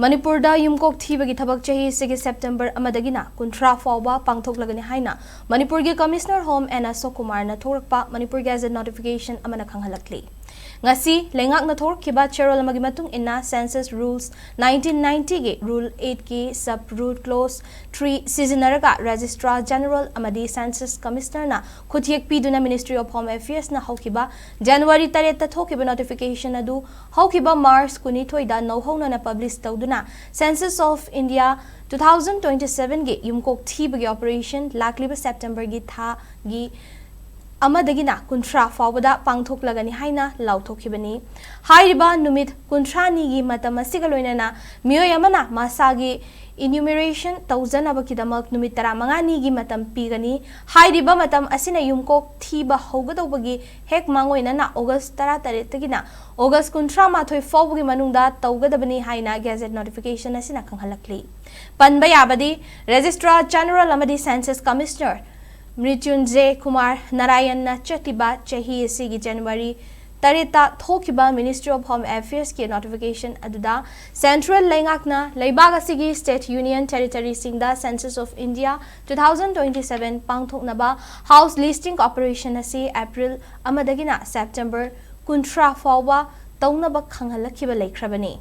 Manipur da yumkok Thibagi Thabak chahi sigi September amadagina kuntra Faoba Pangthoklagani haina Manipur ge Commissioner Home and Kumar na thorakpa Manipur Gazette notification amana khanghalakli. Ngasi lengak na thorkiba cherol amagi matung inna Census Rules 1990 ge Rule 8 ki sub rule clause 3 seasonaraga Registrar General amadi Census Commissioner na khuthiek piduna Ministry of Home Affairs na haukiba January 3 ta thokiba notification adu haukiba March kuni thoida nohongna na publish tawduna Census of India 2027 ge yumkok thibagi operation lakliba September gi tha gi amadagina kuntra Faobada Pangthoklagani haina lauthokibani hairiba numit kuntrani gi matam asiga loinana miyoy amana masagi enumeration 1000 abakidamak numit 15 gi matam pigani hairiba matam asina yumkok thiba hogadobagi hek mangoina na August 13 tagina August kuntra mathoi fawgi manungda tawgadabani haina gazette notification asina khanghalakli panba yabadi Registrar General amadi Census Commissioner Mrityunjay Kumar Narayan na chatiba chahi sigi January tarita thokiba Ministry of Home Affairs ki notification aduda Central Lengakna Leibaga sigi State Union Territory singda Census of India 2027 pangthoknaba House Listing Operation asi April amadagina September kuntra Faoba tawnaba khanghalakhiba leikrabani